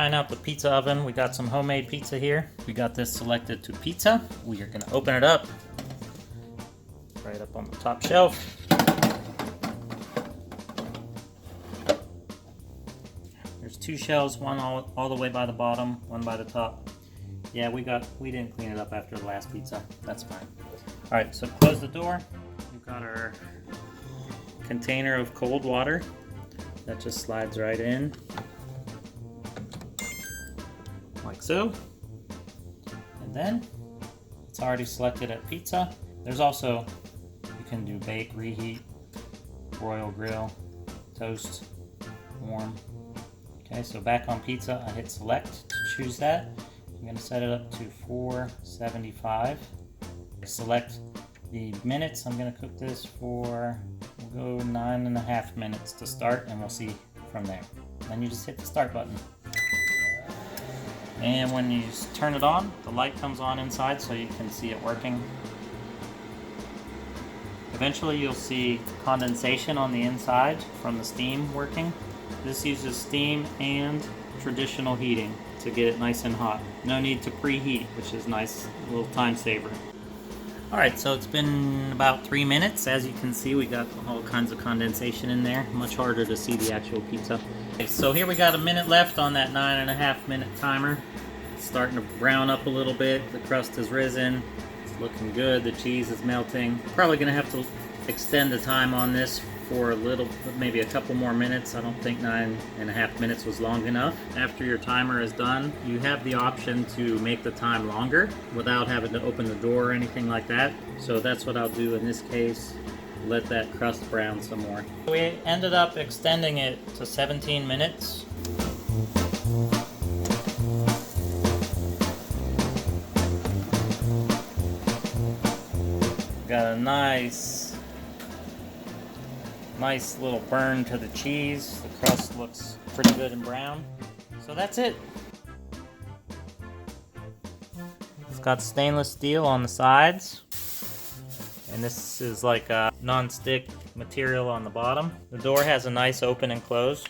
trying out the pizza oven. We got some homemade pizza here. We got this selected to pizza. We are gonna open it up. Right up on the top shelf. There's two shelves, one all the way by the bottom, one by the top. Yeah, we didn't clean it up after the last pizza. That's fine. All right, so close the door. We've got our container of cold water. That just slides right in. Like so. And then it's already selected at pizza. There's also, you can do bake, reheat, broil, grill, toast, warm. Okay, so back on pizza, I hit select to choose that. I'm going to set it up to 475. Select the minutes. I'm going to cook this for, we'll go 9.5 minutes to start, and we'll see from there. Then you just hit the start button. And when you turn it on, the light comes on inside so you can see it working. Eventually you'll see condensation on the inside from the steam working. This uses steam and traditional heating to get it nice and hot. No need to preheat, which is nice, a little time saver. Alright, so it's been about 3 minutes. As you can see, we got all kinds of condensation in there. Much harder to see the actual pizza. Okay, so here we got a minute left on that 9.5 minute timer. It's starting to brown up a little bit. The crust has risen. It's looking good. The cheese is melting. Probably going to have to extend the time on this for a little, maybe a couple more minutes. I don't think 9.5 minutes was long enough. After your timer is done, you have the option to make the time longer without having to open the door or anything like that. So that's what I'll do in this case. Let that crust brown some more. We ended up extending it to 17 minutes. Got a nice little burn to the cheese. The crust looks pretty good and brown. So that's it. It's got stainless steel on the sides. And this is like a non-stick material on the bottom. The door has a nice open and close.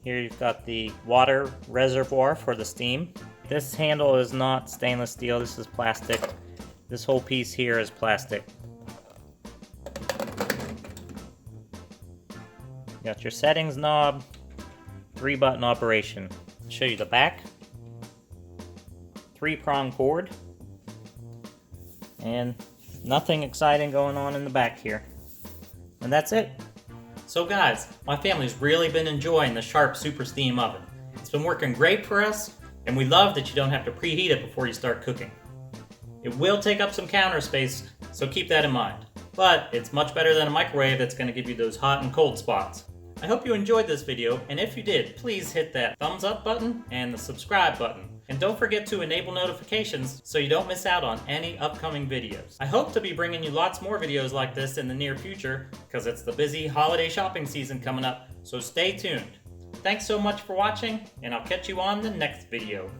Here you've got the water reservoir for the steam. This handle is not stainless steel, this is plastic. This whole piece here is plastic. You got your settings knob, 3-button operation. I'll show you the back. 3-prong cord. And nothing exciting going on in the back here. And that's it. So guys, my family's really been enjoying the Sharp SuperSteam Oven. It's been working great for us, and we love that you don't have to preheat it before you start cooking. It will take up some counter space, so keep that in mind. But it's much better than a microwave that's going to give you those hot and cold spots. I hope you enjoyed this video, and if you did, please hit that thumbs up button and the subscribe button. And don't forget to enable notifications so you don't miss out on any upcoming videos. I hope to be bringing you lots more videos like this in the near future, because it's the busy holiday shopping season coming up, so stay tuned. Thanks so much for watching, and I'll catch you on the next video.